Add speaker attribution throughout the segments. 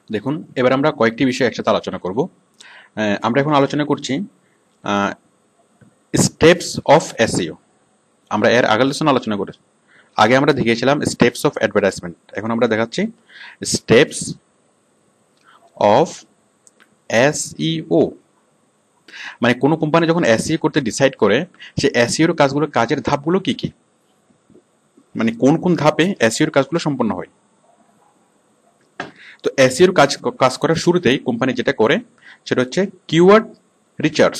Speaker 1: দেখুন, এবার আমরা কয়েকটি বিষয় একসাথে আলোচনা করব। আমরা এখন আলোচনা করছি স্টেপস অফ এসইও। আমরা এর আগের লেসন আলোচনা করেছি। আগে আমরা দেখিয়েছিলাম স্টেপস অফ অ্যাডভার্টাইজমেন্ট, এখন আমরা দেখাচ্ছি স্টেপস অফ এসইও। মানে কোনো কোম্পানি যখন এসইও করতে ডিসাইড করে, সে এসইওর কাজগুলো, কাজের ধাপগুলো কি কি, মানে কোন কোন ধাপে এসইওর কাজগুলো সম্পন্ন হয়। তো এসইওর কাজ করার শুরুতেই কোম্পানি যেটা করে সেটা হচ্ছে keyword research.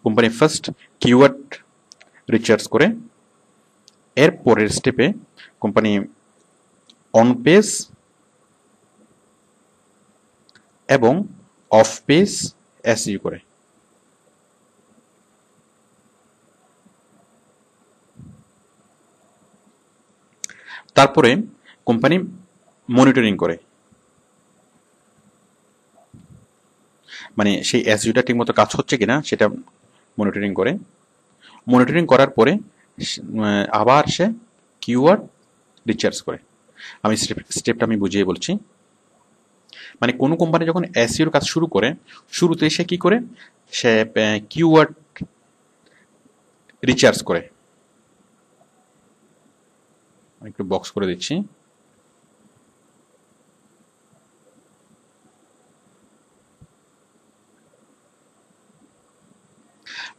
Speaker 1: Company first keyword research করে, এর পরের স্টেপে কোম্পানি অন পেজ এবং অফ পেজ এসইও করে। তারপরে কোম্পানি মনিটরিং করে, মানে সেই এসইওটা ঠিকমতো কাজ হচ্ছে কিনা সেটা মনিটরিং করে। মনিটরিং করার পরে আবার সে কিওয়ার্ড রিসার্চ করে। আমি স্টেপটা আমি বুঝিয়ে বলছি। মানে কোনো কোম্পানি যখন এসইওর কাজ শুরু করে, শুরুতে সে কি করে, সে কিওয়ার্ড রিসার্চ করে। একটু বক্স করে দিচ্ছি।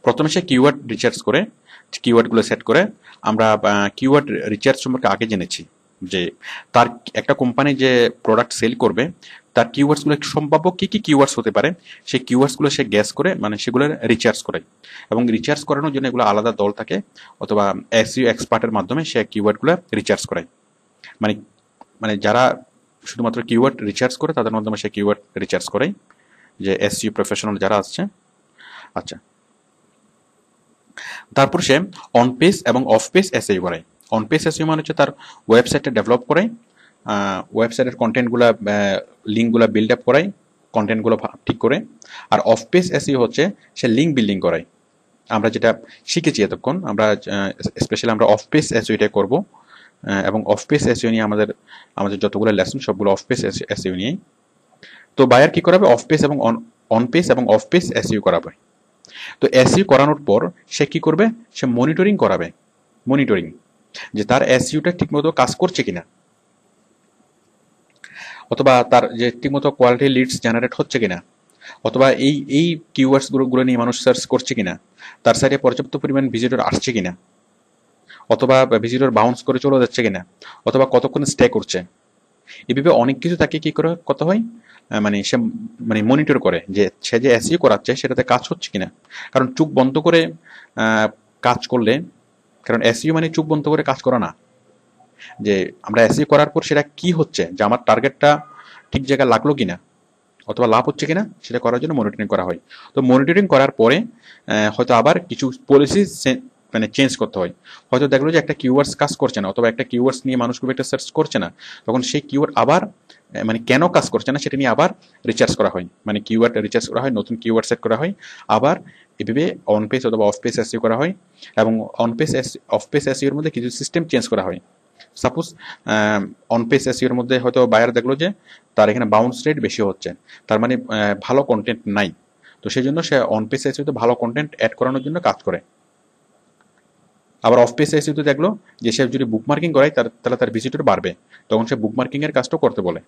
Speaker 1: প্রথমে সে কিওয়ার্ড রিসার্চ করে, কিওয়ার্ডগুলো সেট করে। আমরা কিওয়ার্ড রিসার্চ সম্পর্কে আগে জেনেছি যে তার একটা কোম্পানি যে প্রোডাক্ট সেল করবে, তার কিওয়ার্ডসগুলো সম্ভাব্য কি কি কিওয়ার্ডস হতে পারে, সেই কিওয়ার্ডসগুলো সে গ্যাস করে, মানে সেগুলো রিসার্চ করে। এবং রিসার্চ করানোর জন্য এগুলো আলাদা দল থাকে, অথবা এসইও এক্সপার্টের মাধ্যমে সে কিওয়ার্ডগুলো রিসার্চ করায়। মানে মানে যারা শুধুমাত্র কিওয়ার্ড রিসার্চ করে তাদের মাধ্যমে সে কিওয়ার্ড রিসার্চ করায়, যে এসইও প্রফেশনাল যারা আসছে। আচ্ছা, তারপর সে অন পেজ এবং অফ পেজ এসইও করে। অন পেজ এসইও মানে হচ্ছে তার ওয়েবসাইটটা ডেভেলপ করায়, ওয়েবসাইটের কন্টেন্টগুলো, লিঙ্কগুলো বিল্ড আপ করায়, কন্টেন্টগুলো ঠিক করে। আর অফ পেজ এসইও হচ্ছে সে লিঙ্ক বিল্ডিং করায়। আমরা যেটা শিখেছি এতক্ষণ, আমরা স্পেশালি আমরা অফ পেজ এসইওটা করব, এবং অফ পেজ এসইও নিয়ে আমাদের যতগুলো লেসন সবগুলো অফ পেজ এসইও নিয়েই। তো বায়ার কি করাবে, অফ পেজ এবং অন পেজ এবং অফ পেজ এসইও করাবে। তো এসইও করানোর পর সে কি করবে, সে মনিটরিং করাবে। মনিটরিং, যে তার এসইওটা ঠিকমতো কাজ করছে কিনা, অথবা তার যে ঠিকমতো কোয়ালিটি লিডস জেনারেট হচ্ছে কিনা, অথবা এই কিওয়ার্ডস গুলো নিয়ে মানুষ সার্চ করছে কিনা, তার সাইডে পর্যাপ্ত পরিমাণ ভিজিটর আসছে কিনা, অথবা ভিজিটর বাউন্স করে চলে যাচ্ছে কিনা, অথবা কতক্ষণ স্টে করছে। এভাবে অনেক কিছু তাকে কি করে কত হয়, মানে সে মানে মনিটর করে যে সে যে এসইও করাচ্ছে সেটাতে কাজ হচ্ছে কিনা। কারণ চোখ বন্ধ করে কাজ করলে, কারণ এসইও মানে চোখ বন্ধ করে কাজ করা না। যে আমরা এসইও করার পর সেটা কি হচ্ছে, যে আমার টার্গেটটা ঠিক জায়গায় লাগলো কিনা, অথবা লাভ হচ্ছে কিনা, সেটা করার জন্য মনিটরিং করা হয়। তো মনিটরিং করার পরে হয়তো আবার কিছু পলিসি মানে চেঞ্জ করতে হয়। হয়তো দেখলো যে একটা কিওয়ার্ডস কাজ করছে না, অথবা একটা কিওয়ার্ডস নিয়ে মানুষ খুব একটা সার্চ করছে না, তখন সেই কিওয়ার্ড আবার মানে কেন কাজ করছে না সেটা নিয়ে আবার রিসার্চ করা হয়। মানে কিওয়ার্ড রিসার্চ করা হয়, নতুন কিওয়ার্ড সেট করা হয়, আবার এভাবে অন পেজ অথবা অফ পেজ এসইও করা হয়। এবং অন পেজ অফ পেজ এসইওর মধ্যে কিছু সিস্টেম চেঞ্জ করা হয়। সাপোজ অন পেজ এসইওর মধ্যে হয়তো বায়ার দেখলো যে তার এখানে বাউন্স রেট বেশি হচ্ছে, তার মানে ভালো কন্টেন্ট নাই। তো সেই জন্য সে অন পেজ এসইওতে ভালো কন্টেন্ট অ্যাড করানোর জন্য কাজ করে। আবার অফ পেজ এসইওতে দেখলো যে সে যদি বুকমার্কিং করায় তাহলে তার ভিজিটর বাড়বে, তখন সে বুকমার্কিং এর কাজটা করতে বলে।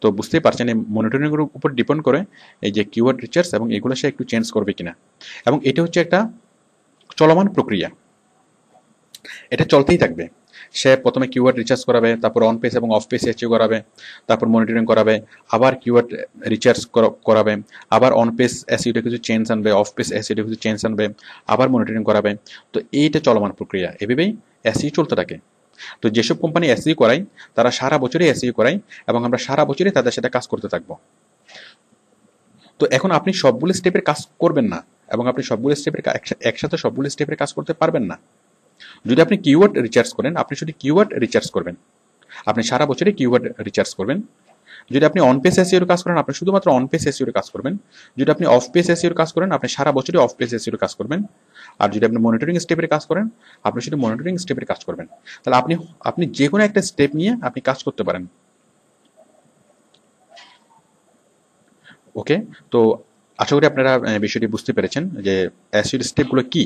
Speaker 1: তো বুঝতেই পারছেন এই মনিটরিং এর উপর ডিপেন্ড করে এই যে কিওয়ার্ড রিসার্চ এবং এগুলো সে একটু চেঞ্জ করবে কিনা। এবং এটা হচ্ছে একটা চলমান প্রক্রিয়া, এটা চলতেই থাকবে। সে প্রথমে কিওয়ার্ড রিসার্চ করাবে, তারপর অন পেজ এবং অফ পেজ এসইও করাবে, তারপর মনিটরিং করাবে, আবার কিওয়ার্ড রিসার্চ করাবে, আবার অন পেজ এসইওতে কিছু চেঞ্জ আনবে, অফ পেজ এসইওতে কিছু চেঞ্জ আনবে, আবার মনিটরিং করাবে। তো এইটা চলমান প্রক্রিয়া, এভাবেই এসইও চলতে থাকে। তো যেসব কোম্পানি এসইও করায় তারা সারা বছরই এসইও করায়, এবং আমরা সারা বছরই তাদের সাথে কাজ করতে থাকবো। তো এখন আপনি সবগুলো স্টেপের কাজ করবেন না, এবং আপনি সবগুলো স্টেপের একসাথে সবগুলো স্টেপের কাজ করতে পারবেন না। যদি আপনি কিওয়ার্ড রিসার্চ করেন, আপনি শুধু কিওয়ার্ড রিসার্চ করবেন, আপনি সারা বছরই কিওয়ার্ড রিসার্চ করবেন। যদি আপনি অন পেজ এসইওর কাজ করেন, আপনি শুধুমাত্র অন পেজ এসইওর কাজ করবেন। যদি আপনি অফ পেজ এসইওর কাজ করেন, আপনি সারা বছরই অফ পেজ এসইওর কাজ করবেন। আর যদি আপনি মনিটরিং স্টেপের কাজ করেন, আপনি শুধু মনিটরিং স্টেপের কাজ করবেন। তাহলে আপনি আপনি যে কোনো একটা স্টেপ নিয়ে আপনি কাজ করতে পারেন। ওকে, তো আশা করি আপনারা বিষয়টি বুঝতে পেরেছেন যে অ্যাসিড স্টেপগুলো কি।